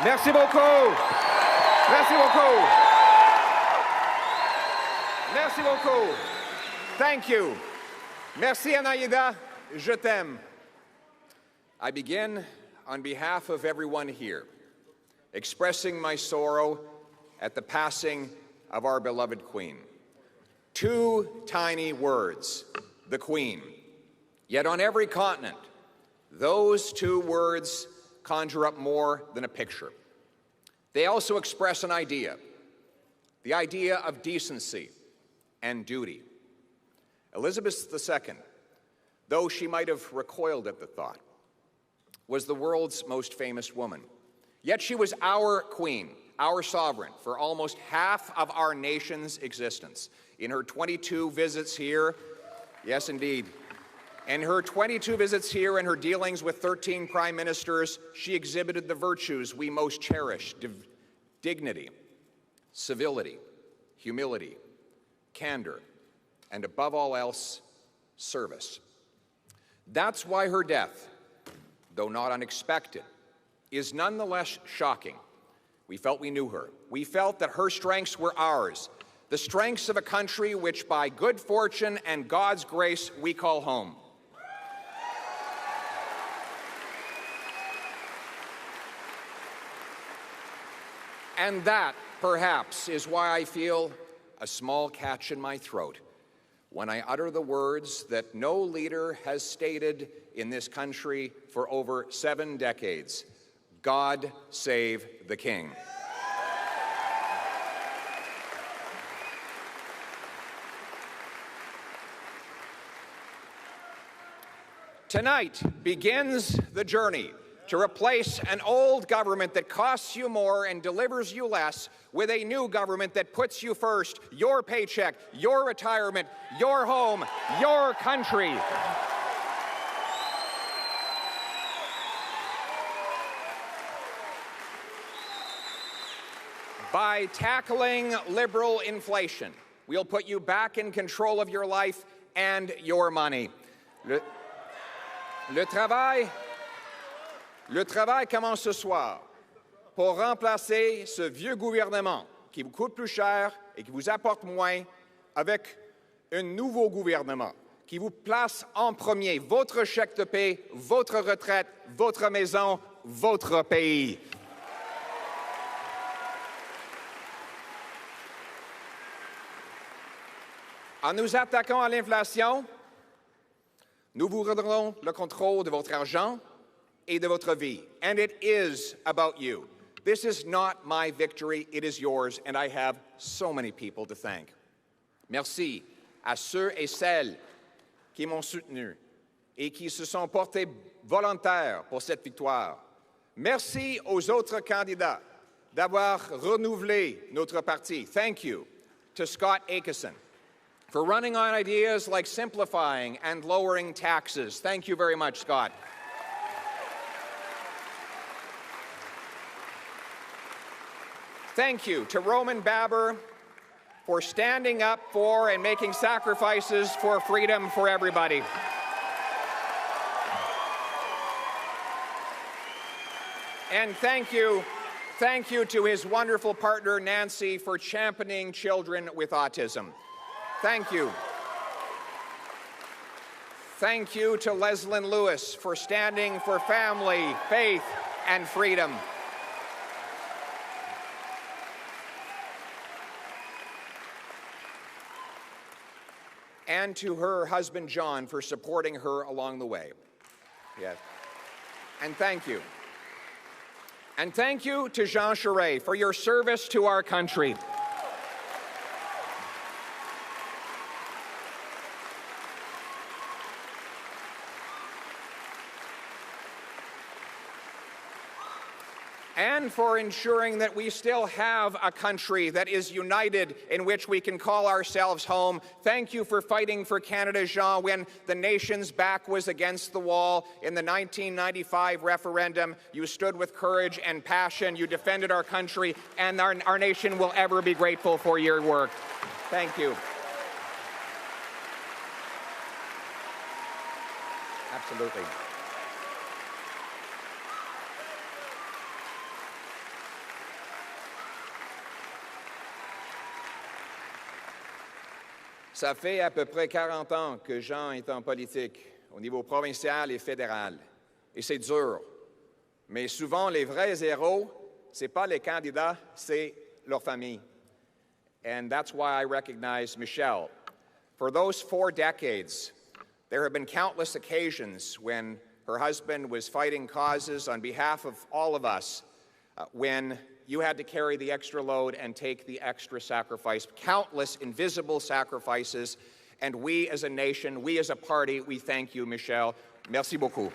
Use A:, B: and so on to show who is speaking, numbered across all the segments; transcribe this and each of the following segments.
A: Merci beaucoup. Merci beaucoup. Merci beaucoup. Thank you. Merci, Anaïda. Je t'aime. I begin on behalf of everyone here, expressing my sorrow at the passing of our beloved Queen. Two tiny words, the Queen. Yet on every continent, those two words conjure up more than a picture. They also express an idea, the idea of decency and duty. Elizabeth II, though she might have recoiled at the thought, was the world's most famous woman. Yet she was our queen, our sovereign, for almost half of our nation's existence. In her 22 visits here, yes indeed, in her 22 visits here and her dealings with 13 prime ministers, she exhibited the virtues we most cherish: dignity, civility, humility, candor, and above all else, service. That's why her death, though not unexpected, is nonetheless shocking. We felt we knew her. We felt that her strengths were ours, the strengths of a country which by good fortune and God's grace we call home. And that, perhaps, is why I feel a small catch in my throat when I utter the words that no leader has stated in this country for over 7 decades: God save the King. Tonight begins the journey to replace an old government that costs you more and delivers you less with a new government that puts you first, your paycheck, your retirement, your home, your country. By tackling liberal inflation, we'll put you back in control of your life and your money. Le travail commence ce soir pour remplacer ce vieux gouvernement qui vous coûte plus cher et qui vous apporte moins avec un nouveau gouvernement qui vous place en premier votre chèque de paie, votre retraite, votre maison, votre pays. En nous attaquant à l'inflation, nous vous redonnerons le contrôle de votre argent et de votre vie. And it is about you. This is not my victory, it is yours, and I have so many people to thank. Merci à ceux et celles qui m'ont soutenu et qui se sont portés volontaires pour cette victoire. Merci aux autres candidats d'avoir renouvelé notre parti. Thank you to Scott Aitchison for running on ideas like simplifying and lowering taxes. Thank you very much, Scott. Thank you to Roman Baber for standing up for and making sacrifices for freedom for everybody. And thank you to his wonderful partner, Nancy, for championing children with autism. Thank you. Thank you to Leslyn Lewis for standing for family, faith, and freedom. And to her husband, John, for supporting her along the way. Yes. And thank you. And thank you to Jean Charest for your service to our country. And for ensuring that we still have a country that is united, in which we can call ourselves home. Thank you for fighting for Canada, Jean, when the nation's back was against the wall. In the 1995 referendum, you stood with courage and passion. You defended our country, and our nation will ever be grateful for your work. Thank you. Absolutely. Ça fait à peu près 40 ans que Jean est en politique, au niveau provincial et fédéral. Et c'est dur. Mais souvent, les vrais héros, ce n'est pas les candidats, c'est leur famille. And that's why I recognize Michelle. For those 4 decades, there have been countless occasions when her husband was fighting causes on behalf of all of us, when you had to carry the extra load and take the extra sacrifice, countless invisible sacrifices, and we as a nation, we as a party, we thank you, Michelle. Merci beaucoup.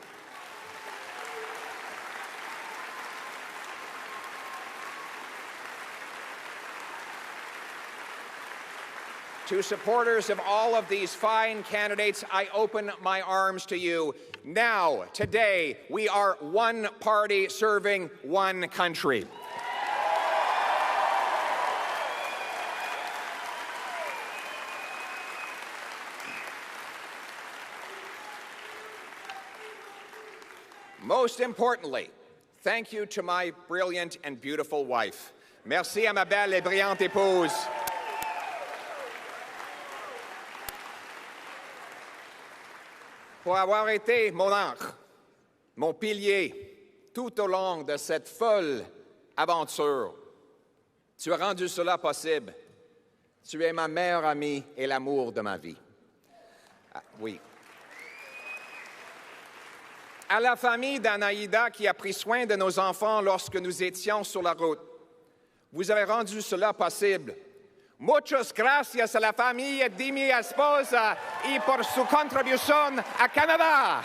A: To supporters of all of these fine candidates, I open my arms to you. Now, today, we are one party serving one country. Most importantly, thank you to my brilliant and beautiful wife. Merci à ma belle et brillante épouse. Pour avoir été mon ancre, mon pilier, tout au long de cette folle aventure. Tu as rendu cela possible. Tu es ma meilleure amie et l'amour de ma vie. Ah, oui. À la famille d'Anaïda qui a pris soin de nos enfants lorsque nous étions sur la route, vous avez rendu cela possible. Muchas gracias a la familia de mi esposa y por su contribución a Canadá.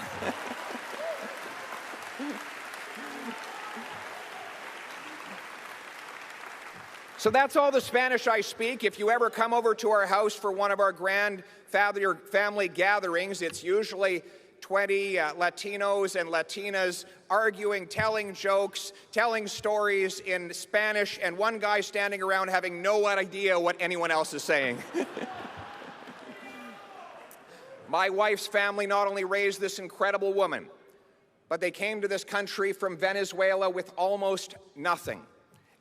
A: So that's all the Spanish I speak. If you ever come over to our house for one of our grand family gatherings, it's usually 20 Latinos and Latinas arguing, telling jokes, telling stories in Spanish, and one guy standing around having no idea what anyone else is saying. My wife's family not only raised this incredible woman, but they came to this country from Venezuela with almost nothing.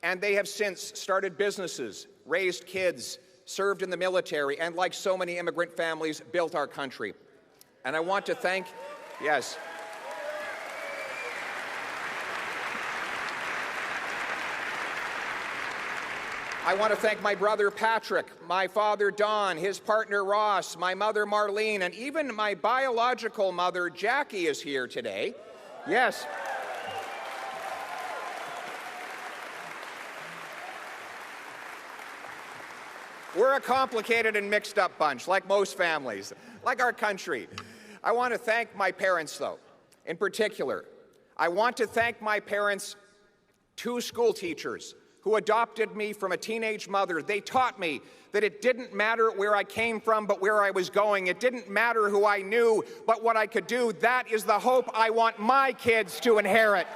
A: And they have since started businesses, raised kids, served in the military, and like so many immigrant families, built our country. And I want to thank, yes. I want to thank my brother Patrick, my father Don, his partner Ross, my mother Marlene, and even my biological mother Jackie is here today. Yes. We're a complicated and mixed up bunch, like most families, like our country. I want to thank my parents, though, in particular. I want to thank my parents, 2 school teachers who adopted me from a teenage mother. They taught me that it didn't matter where I came from, but where I was going. It didn't matter who I knew, but what I could do. That is the hope I want my kids to inherit.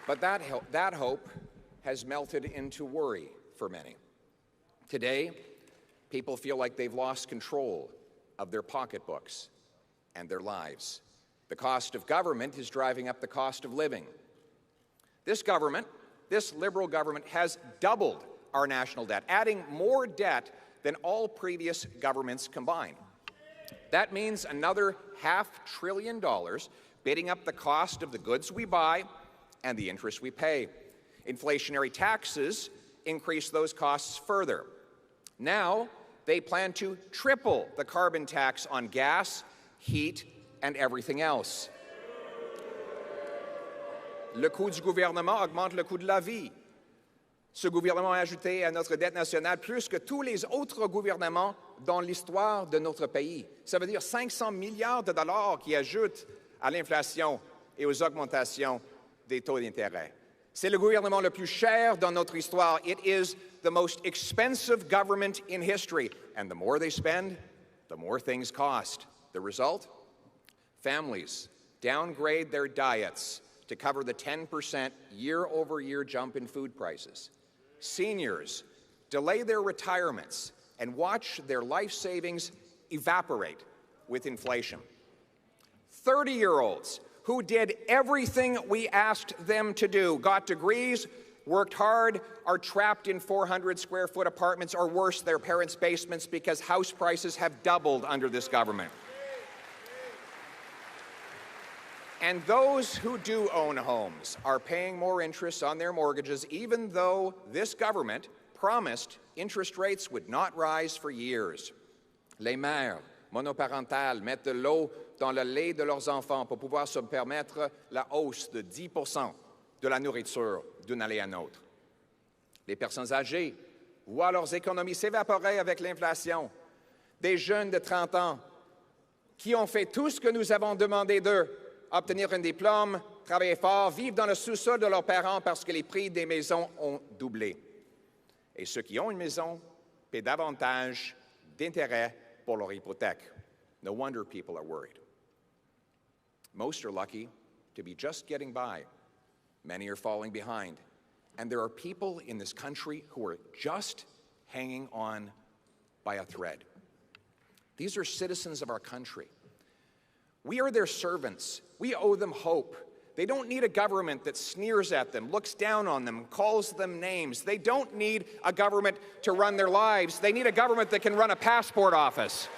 A: But that hope has melted into worry for many. Today, people feel like they've lost control of their pocketbooks and their lives. The cost of government is driving up the cost of living. This government, this Liberal government, has doubled our national debt, adding more debt than all previous governments combined. That means another $500 billion bidding up the cost of the goods we buy and the interest we pay. Inflationary taxes increase those costs further. Now, they plan to triple the carbon tax on gas, heat, and everything else. Le coût du gouvernement augmente le coût de la vie. Ce gouvernement a ajouté à notre dette nationale plus que tous les autres gouvernements dans l'histoire de notre pays. Ça veut dire 500 milliards de dollars qui ajoutent à l'inflation et aux augmentations des taux d'intérêt. C'est le gouvernement le plus cher dans notre histoire. It is the most expensive government in history. And the more they spend, the more things cost. The result? Families downgrade their diets to cover the 10% year-over-year jump in food prices. Seniors delay their retirements and watch their life savings evaporate with inflation. 30-year-olds who did everything we asked them to do, got degrees, worked hard, are trapped in 400-square-foot apartments or worse, their parents' basements because house prices have doubled under this government. And those who do own homes are paying more interest on their mortgages, even though this government promised interest rates would not rise for years. Les mères monoparentales mettent de l'eau dans le lait de leurs enfants pour pouvoir se permettre la hausse de 10% de la nourriture d'une année à l'autre. Les personnes âgées voient leurs économies s'évaporer avec l'inflation. Des jeunes de 30 ans qui ont fait tout ce que nous avons demandé d'eux, obtenir un diplôme, travailler fort, vivre dans le sous-sol de leurs parents parce que les prix des maisons ont doublé. Et ceux qui ont une maison paient davantage d'intérêts pour leur hypothèque. No wonder people are worried. Most are lucky to be just getting by. Many are falling behind. And there are people in this country who are just hanging on by a thread. These are citizens of our country. We are their servants. We owe them hope. They don't need a government that sneers at them, looks down on them, calls them names. They don't need a government to run their lives. They need a government that can run a passport office.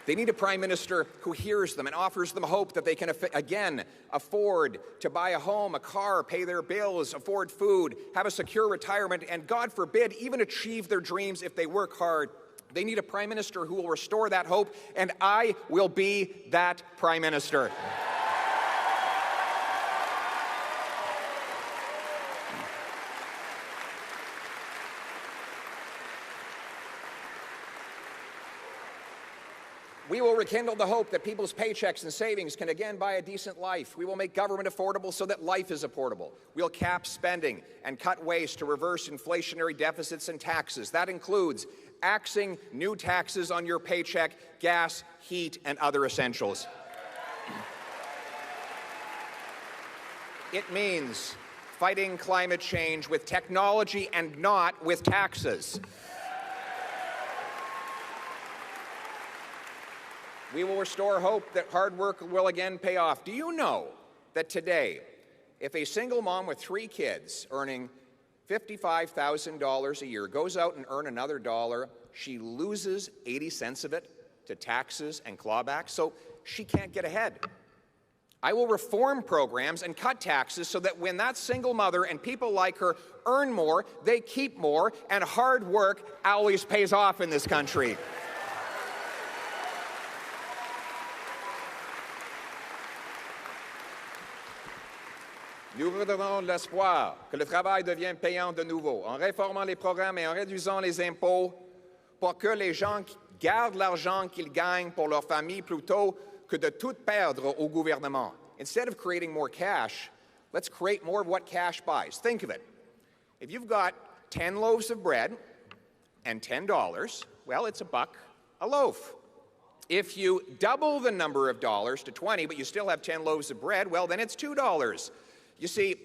A: They need a prime minister who hears them and offers them hope that they can, again, afford to buy a home, a car, pay their bills, afford food, have a secure retirement, and God forbid, even achieve their dreams if they work hard. They need a prime minister who will restore that hope, and I will be that prime minister. We will rekindle the hope that people's paychecks and savings can again buy a decent life. We will make government affordable so that life is affordable. We'll cap spending and cut waste to reverse inflationary deficits and taxes. That includes axing new taxes on your paycheck, gas, heat, and other essentials. It means fighting climate change with technology and not with taxes. We will restore hope that hard work will again pay off. Do you know that today, if a single mom with 3 kids earning $55,000 a year goes out and earns another dollar, she loses 80 cents of it to taxes and clawbacks, so she can't get ahead. I will reform programs and cut taxes so that when that single mother and people like her earn more, they keep more, and hard work always pays off in this country. Nous redonnons l'espoir que le travail devienne payant de nouveau, en réformant les programmes et en réduisant les impôts pour que les gens gardent l'argent qu'ils gagnent pour leur famille plutôt que de tout perdre au gouvernement. Instead of creating more cash, let's create more of what cash buys. Think of it. If you've got 10 loaves of bread and $10, well, it's $1 a loaf. If you double the number of dollars to 20, but you still have 10 loaves of bread, well, then it's $2. You see,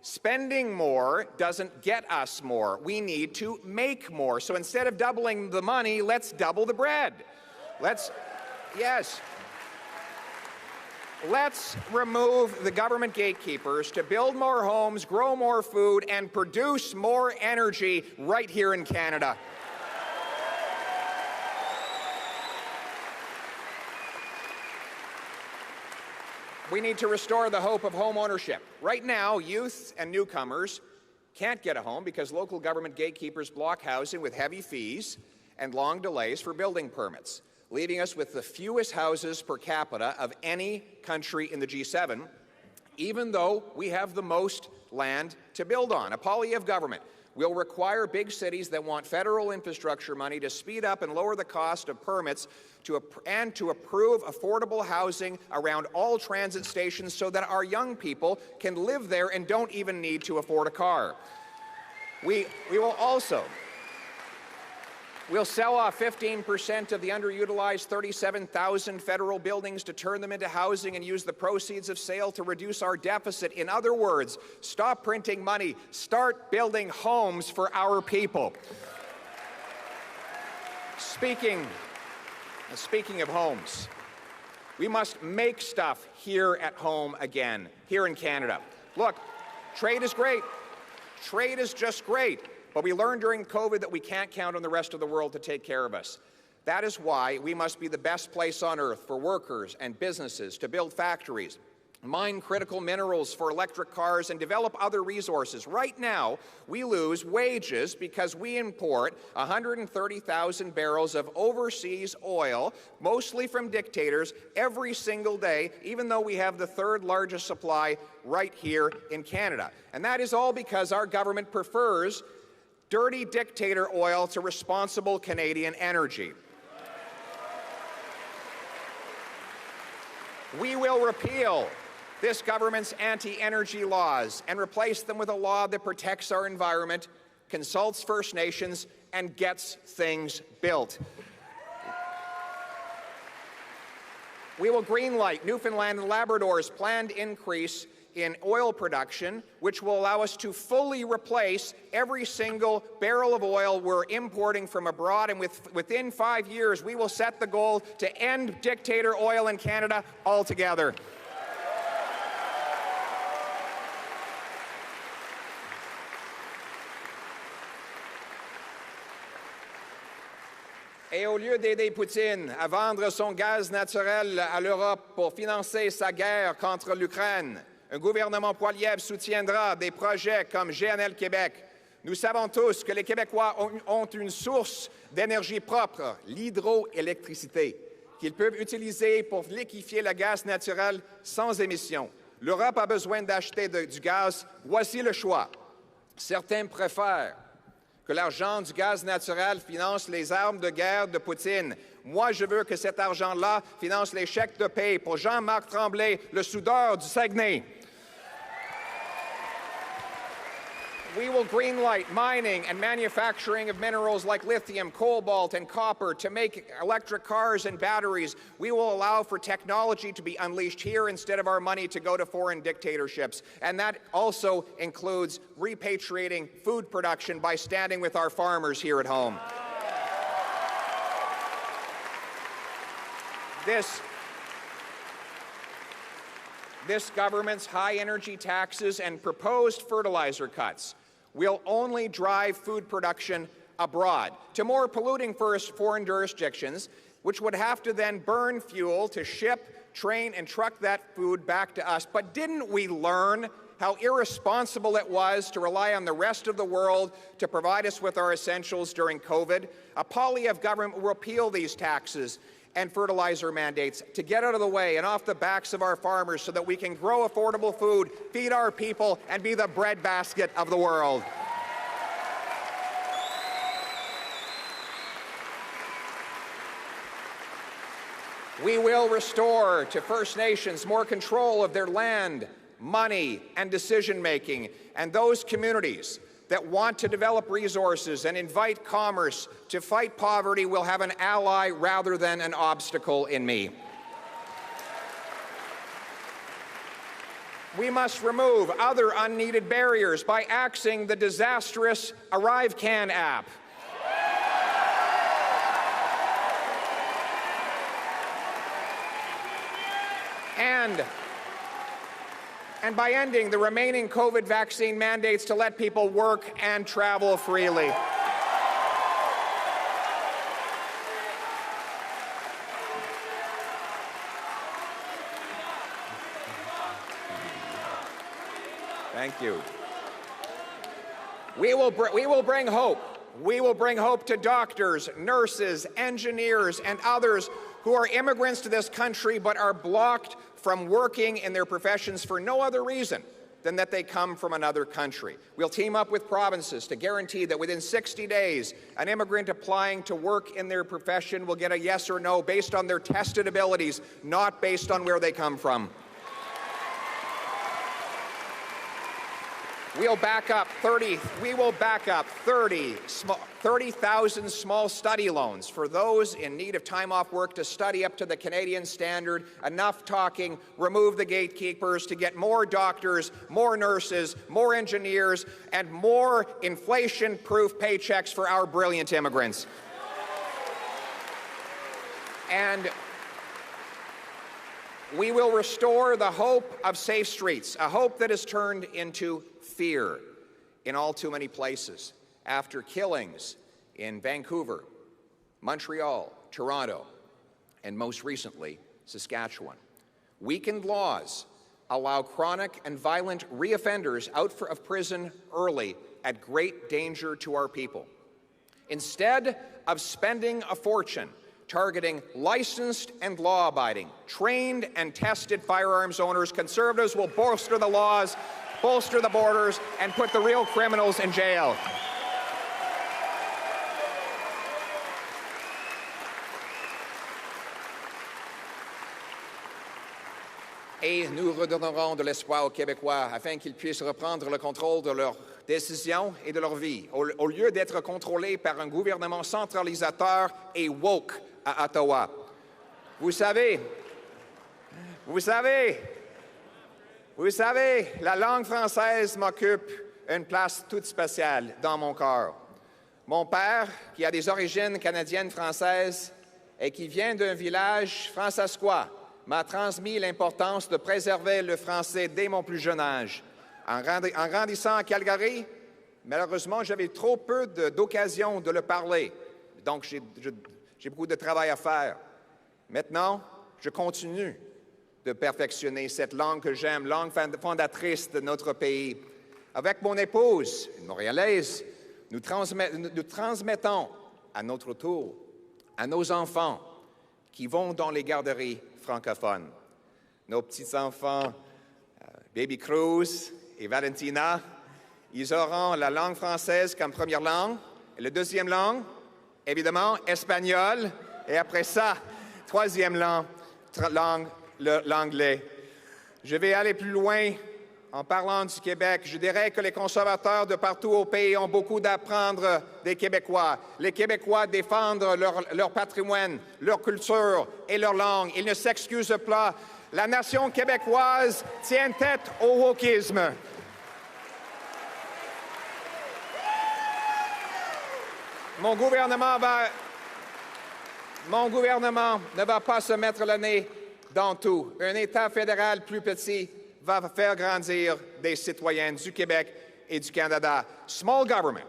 A: spending more doesn't get us more. We need to make more. So instead of doubling the money, let's double the bread. Let's remove the government gatekeepers to build more homes, grow more food, and produce more energy right here in Canada. We need to restore the hope of home ownership. Right now, youth and newcomers can't get a home because local government gatekeepers block housing with heavy fees and long delays for building permits, leaving us with the fewest houses per capita of any country in the G7, even though we have the most land to build on. A Poilievre government will require big cities that want federal infrastructure money to speed up and lower the cost of permits and to approve affordable housing around all transit stations so that our young people can live there and don't even need to afford a car. We will also We'll sell off 15% of the underutilized 37,000 federal buildings to turn them into housing and use the proceeds of sale to reduce our deficit. In other words, stop printing money, start building homes for our people. Speaking of homes, we must make stuff here at home again, here in Canada. Look, trade is great. Trade is just great. But we learned during COVID that we can't count on the rest of the world to take care of us. That is why we must be the best place on earth for workers and businesses to build factories, mine critical minerals for electric cars, and develop other resources. Right now, we lose wages because we import 130,000 barrels of overseas oil, mostly from dictators, every single day, even though we have the third largest supply right here in Canada. And that is all because our government prefers dirty dictator oil to responsible Canadian energy. We will repeal this government's anti-energy laws and replace them with a law that protects our environment, consults First Nations, and gets things built. We will greenlight Newfoundland and Labrador's planned increase in oil production, which will allow us to fully replace every single barrel of oil we're importing from abroad. And within 5 years, we will set the goal to end dictator oil in Canada altogether. Et au lieu d'aider Poutine à vendre son gaz naturel à l'Europe pour financer sa guerre contre l'Ukraine, un gouvernement Poilievre soutiendra des projets comme GNL Québec. Nous savons tous que les Québécois ont une source d'énergie propre, l'hydroélectricité, qu'ils peuvent utiliser pour liquéfier le gaz naturel sans émission. L'Europe a besoin d'acheter du gaz. Voici le choix. Certains préfèrent que l'argent du gaz naturel finance les armes de guerre de Poutine. Moi, je veux que cet argent-là finance les chèques de paie pour Jean-Marc Tremblay, le soudeur du Saguenay. We will greenlight mining and manufacturing of minerals like lithium, cobalt, and copper to make electric cars and batteries. We will allow for technology to be unleashed here instead of our money to go to foreign dictatorships. And that also includes repatriating food production by standing with our farmers here at home. This government's high-energy taxes and proposed fertilizer cuts will only drive food production abroad to more polluting foreign jurisdictions, which would have to then burn fuel to ship, train, and truck that food back to us. But didn't we learn how irresponsible it was to rely on the rest of the world to provide us with our essentials during COVID? A Poilievre government will repeal these taxes and fertilizer mandates to get out of the way and off the backs of our farmers so that we can grow affordable food, feed our people, and be the breadbasket of the world. We will restore to First Nations more control of their land, money, and decision-making, and those communities that want to develop resources and invite commerce to fight poverty will have an ally rather than an obstacle in me. We must remove other unneeded barriers by axing the disastrous ArriveCan app. And by ending the remaining COVID vaccine mandates to let people work and travel freely. Thank you. We will bring hope. We will bring hope to doctors, nurses, engineers, and others who are immigrants to this country but are blocked from working in their professions for no other reason than that they come from another country. We'll team up with provinces to guarantee that within 60 days, an immigrant applying to work in their profession will get a yes or no based on their tested abilities, not based on where they come from. We'll back up 30,000 small study loans for those in need of time off work to study up to the Canadian standard. Enough talking, remove the gatekeepers to get more doctors, more nurses, more engineers, and more inflation-proof paychecks for our brilliant immigrants. And we will restore the hope of safe streets, a hope that has turned into fear in all too many places after killings in Vancouver, Montreal, Toronto, and most recently, Saskatchewan. Weakened laws allow chronic and violent reoffenders out of prison early at great danger to our people. Instead of spending a fortune targeting licensed and law-abiding, trained and tested firearms owners, Conservatives will bolster the laws, bolster the borders, and put the real criminals in jail. Et nous redonnerons de l'espoir aux Québécois afin qu'ils puissent reprendre le contrôle de leurs décisions et de leur vie, au lieu d'être contrôlés par un gouvernement centralisateur et woke à Ottawa. Vous savez, la langue française m'occupe une place toute spéciale dans mon cœur. Mon père, qui a des origines canadiennes françaises et qui vient d'un village francescois, m'a transmis l'importance de préserver le français dès mon plus jeune âge. En grandissant à Calgary, malheureusement, j'avais trop peu d'occasions de le parler. Donc, j'ai beaucoup de travail à faire. Maintenant, je continue de perfectionner cette langue que j'aime, langue fondatrice de notre pays. Avec mon épouse, une Montréalaise, nous transmettons à notre tour à nos enfants qui vont dans les garderies francophones. Nos petits-enfants, Baby Cruz et Valentina, ils auront la langue française comme première langue. Et la deuxième langue, évidemment, espagnol. Et après ça, troisième langue, l'anglais. Je vais aller plus loin en parlant du Québec. Je dirais que les conservateurs de partout au pays ont beaucoup d'apprendre des Québécois. Les Québécois défendent leur patrimoine, leur culture et leur langue. Ils ne s'excusent pas. La nation québécoise tient tête au wokisme. Mon gouvernement ne va pas se mettre le nez dans tout. Un État fédéral plus petit va faire grandir des citoyens du Québec et du Canada. Small government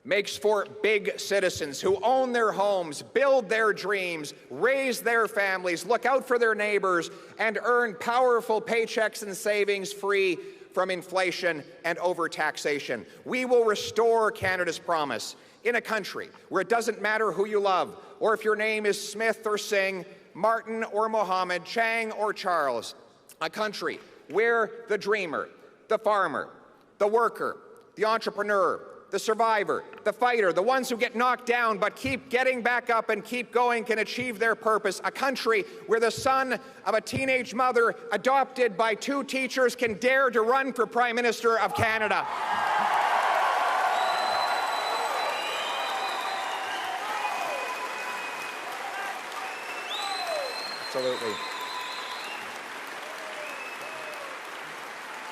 A: makes for big citizens who own their homes, build their dreams, raise their families, look out for their neighbors, and earn powerful paychecks and savings free from inflation and overtaxation. We will restore Canada's promise in a country where it doesn't matter who you love, or if your name is Smith or Singh, Martin or Mohammed, Chang or Charles. A country where the dreamer, the farmer, the worker, the entrepreneur, the survivor, the fighter, the ones who get knocked down but keep getting back up and keep going can achieve their purpose. A country where the son of a teenage mother adopted by two teachers can dare to run for Prime Minister of Canada. Absolutely.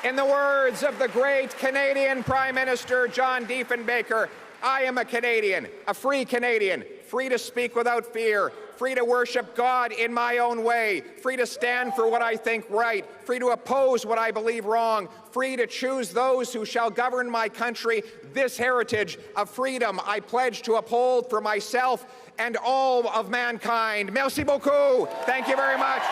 A: In the words of the great Canadian Prime Minister John Diefenbaker, I am a Canadian, free to speak without fear, free to worship God in my own way, free to stand for what I think right, free to oppose what I believe wrong, free to choose those who shall govern my country. This heritage of freedom I pledge to uphold for myself and all of mankind. Merci beaucoup. Thank you very much.